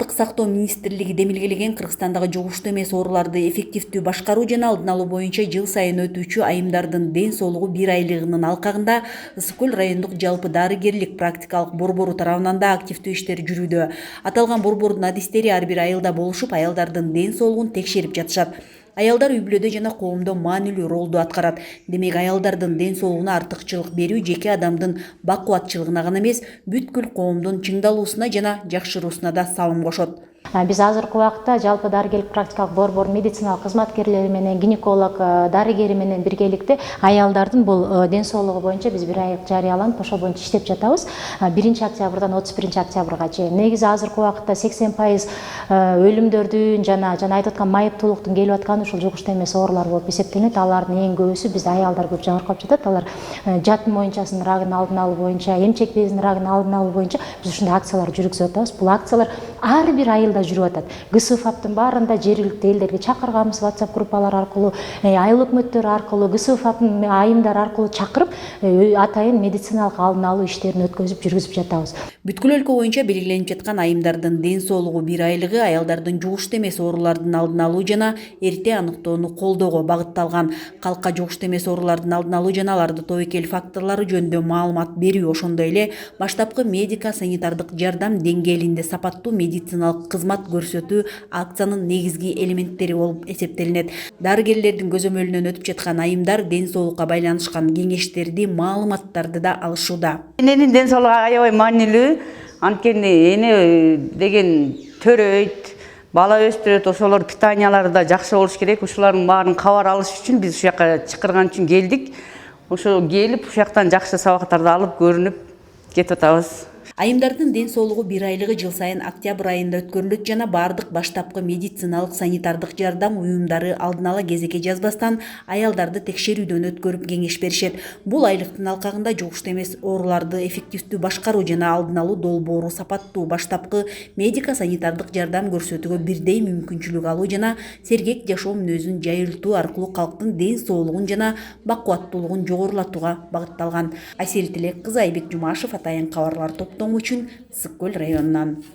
Саламаттык сактоо министрлиги демилгелеген Кыргызстандагы жугуштуу эмес ооруларды эффективдүү башкаруу жана алдын алуу боюнча жыл сайын өтүүчү айымдардын ден соолугу 1 айлыгынын алкагында Ысык Көл райондук жалпы дарыгерлик практикалык борбору тарабынан да активдүү иштер жүрүүдө. Аталган борбордун адистери ар бир айылда болушуп, аялдардын ден соолугун текшерип жатышат. Аялдар үй-бүлөдө жана коомдо маанилүү ролду аткарат. Демек аялдардын ден соолугуна артыкчылык берүү жеке адамдын бакубатчылыгына гана эмес, бүткүл коомдун чыңдалуусуна жана жакшыруусуна да салым кошот. Биз азыркы убакта жалпы дарыгерлик практикалык борбор медициналык кызматкерлери менен гинеколог дарыгери менен биргеликте аялдардын бул ден соолугу боюнча биз 1 ай жарыяланып, ошол боюнча иштеп жатабыз. 1-октябрдан 31-октябрга чейин. Негизи азыркы убакта 80% өлүмдөрдүн жана айтып аткан майыптуулуктун келип атканы ушул жугуштуу эмес оорулар болуп эсептелет. Алардын эң көбүсү бизде аялдар көп жабыркап жатат. Алар жат моюнчасынын рагын алдын алуу боюнча, эмчек безинин рагын алдын алуу боюнча биз ушундай акциялар жүргүзүп атабыз. Бул акциялар ар бир айылда жүрүп атат. ГСУФАПтын баарында жергиликтүү элдерге чакырганбыз, WhatsApp группалар аркылуу, айыл өкмөттөр аркылуу, ГСУФАПтын айымдар аркылуу чакырып, атайын медициналык алдын алуу иштерин өткөзүп жүргүзүп жатабыз. Бүткүл өлкө боюнча белгиленип жаткан айымдардын ден соолугу 1 айлыгы аялдардын жугуштуу эмес оорулардын алдын алуу жана эрте аныктоону колдоого багытталган. Калкка жугуштуу эмес оорулардын алдын алуу жана аларды тобокел факторлору жөнүндө маалымат берүү, ошондой эле баштапкы медико-санитардык жардам деңгээлинде сапаттуу медициналык кызмат көрсөтүү акциянын негизги элементтери болуп эсептелинет. Дарыгерлердин көзөмөлүнөн өтүп жаткан айымдар ден соолукка байланышкан кеңештерди, маалыматтарды да алышууда. Эненин ден соолугу аябай маанилүү. Анткени эне деген төрөйт, бала өстүрөт, ошолор питаниялары да жакшы болуш керек. Ушулардын баарын кабар алыш үчүн биз ушул жака чакырган үчүн келдик. Ошо келип, ушул жактан жакшы сабактарды алып, көрүнүп кетип атабыз. Айымдардын ден соолугу 1 айлыгы жыл сайын октябрь айында өткөрүлөт жана бардык баштапкы медициналык санитардык жардам уюмдары алдын ала кезекке жазбастан аялдарды текшерүүдөн өткөрүп кеңеш беришет. Бул айлыктын алкагында жугуштуу эмес ооруларды эффективдүү башкаруу жана алдын алуу долбоору сапаттуу баштапкы медико-санитардык жардам көрсөтүүгө бирдей мүмкүнчүлүк алуу жана сергек жашоо мүнөзүн жайылтуу аркылуу калктын ден соолугун жана бакубаттуулугун жогорулатууга багытталган. Айсел Тилек кызы, Айбек Жумашев, Атайын кабарлар топтому үчүн Ысык Көл районунан.